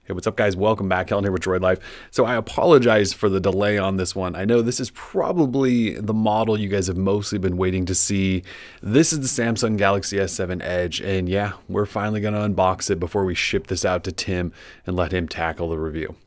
Hey, what's up, guys? Welcome back. Helen here with Droid Life. So I apologize for the delay on this one. I know this is probably the model you guys have mostly been waiting to see. This is the Samsung Galaxy S7 Edge, and yeah, we're finally going to unbox it before we ship this out to Tim and let him tackle the review.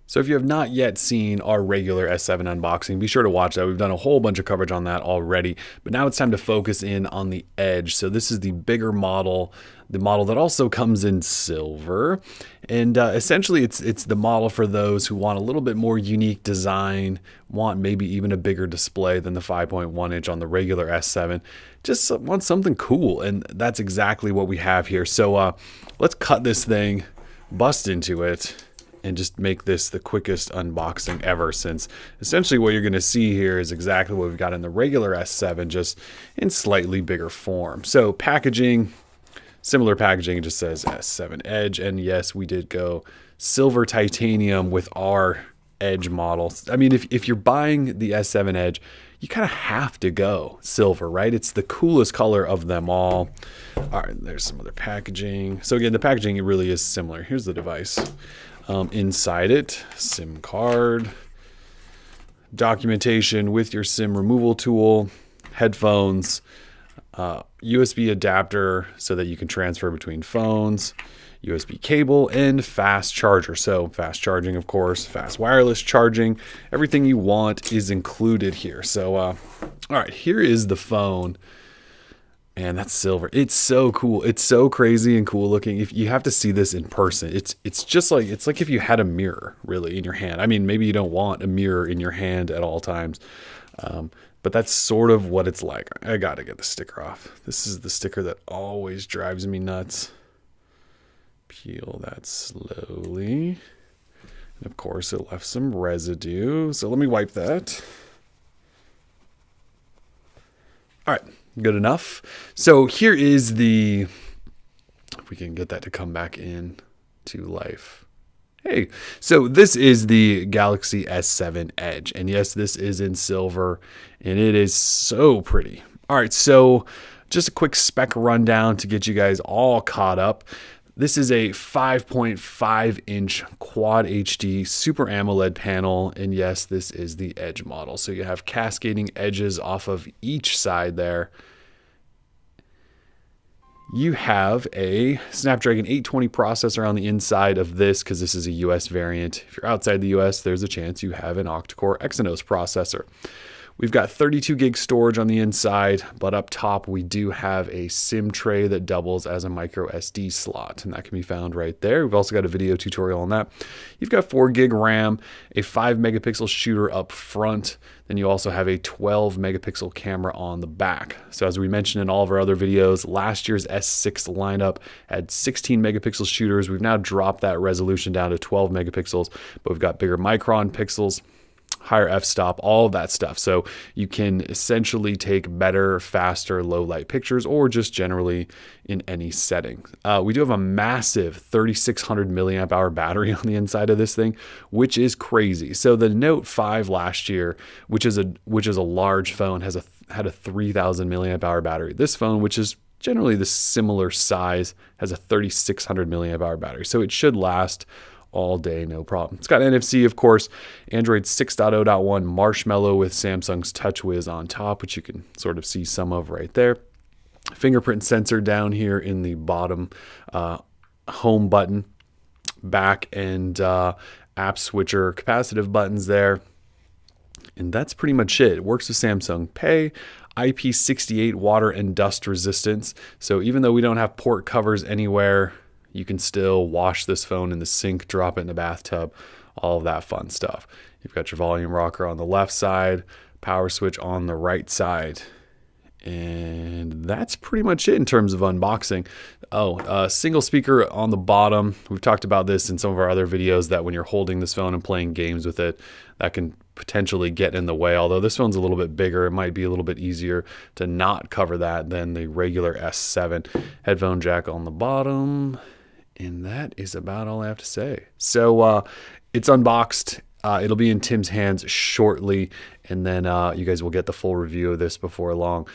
So if you have not yet seen our regular S7 unboxing, be sure to watch that. We've done a whole bunch of coverage on that already, but now it's time to focus in on the Edge. So this is the bigger model, the model that also comes in silver. And essentially it's the model for those who want a little bit more unique design, want maybe even a bigger display than the 5.1 inch on the regular S7, just want something cool. And that's exactly what we have here. So let's cut this thing, bust into it, and just make this the quickest unboxing ever, since essentially what you're going to see here is exactly what we've got in the regular S7, just in slightly bigger form. So packaging, similar packaging, it just says S7 Edge, and yes, we did go silver titanium with our Edge models. I mean, if you're buying the S7 Edge, you kind of have to go silver, right? It's the coolest color of them all. All right, there's some other packaging. So again, the packaging, it really is similar. Here's the device. Inside it, SIM card, documentation with your SIM removal tool, headphones, USB adapter so that you can transfer between phones, USB cable, and fast charger. So fast charging, of course, fast wireless charging, everything you want is included here. So, all right, here is the phone. Man, that's silver. It's so cool. It's so crazy and cool looking. If you have to see this in person, it's just like, it's like if you had a mirror really in your hand. I mean, maybe you don't want a mirror in your hand at all times, but that's sort of what it's like. I gotta get the sticker off. This is the sticker that always drives me nuts. Peel that slowly. And of course, it left some residue. So let me wipe that. All right. Good enough. So here is the, if we can get that to come back in to life. Hey, so this is the Galaxy S7 Edge. And yes, this is in silver and it is so pretty. All right, so just a quick spec rundown to get you guys all caught up. This is a 5.5 inch Quad HD Super AMOLED panel, and yes, this is the Edge model. So you have cascading edges off of each side there. You have a Snapdragon 820 processor on the inside of this because this is a US variant. If you're outside the US, there's a chance you have an octa-core Exynos processor. We've got 32 gig storage on the inside, but up top we do have a SIM tray that doubles as a micro SD slot, and that can be found right there. We've also got a video tutorial on that. You've got 4 gig RAM, a 5 megapixel shooter up front, then you also have a 12 megapixel camera on the back. So as we mentioned in all of our other videos, last year's S6 lineup had 16 megapixel shooters. We've now dropped that resolution down to 12 megapixels, but we've got bigger micron pixels, higher f-stop, all of that stuff. So you can essentially take better, faster, low light pictures, or just generally in any setting. We do have a massive 3600 milliamp hour battery on the inside of this thing, which is crazy. So the Note 5 last year, which is a large phone, had a 3000 milliamp hour battery. This phone, which is generally the similar size, has a 3600 milliamp hour battery. So it should last all day, no problem. It's got NFC, of course, Android 6.0.1 Marshmallow with Samsung's TouchWiz on top, which you can sort of see some of right there. Fingerprint sensor down here in the bottom home button, back and app switcher capacitive buttons there. And that's pretty much it. It works with Samsung Pay, IP68 water and dust resistance. So even though we don't have port covers anywhere, you can still wash this phone in the sink, drop it in the bathtub, all of that fun stuff. You've got your volume rocker on the left side, power switch on the right side. And that's pretty much it in terms of unboxing. Single speaker on the bottom. We've talked about this in some of our other videos, that when you're holding this phone and playing games with it, that can potentially get in the way. Although this phone's a little bit bigger, it might be a little bit easier to not cover that than the regular S7. Headphone jack on the bottom. And that is about all I have to say. So it's unboxed. It'll be in Tim's hands shortly, and then you guys will get the full review of this before long.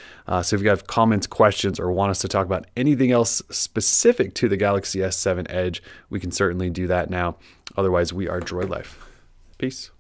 So if you have comments, questions, or want us to talk about anything else specific to the Galaxy S7 Edge, we can certainly do that now. Otherwise, we are Droid Life. Peace.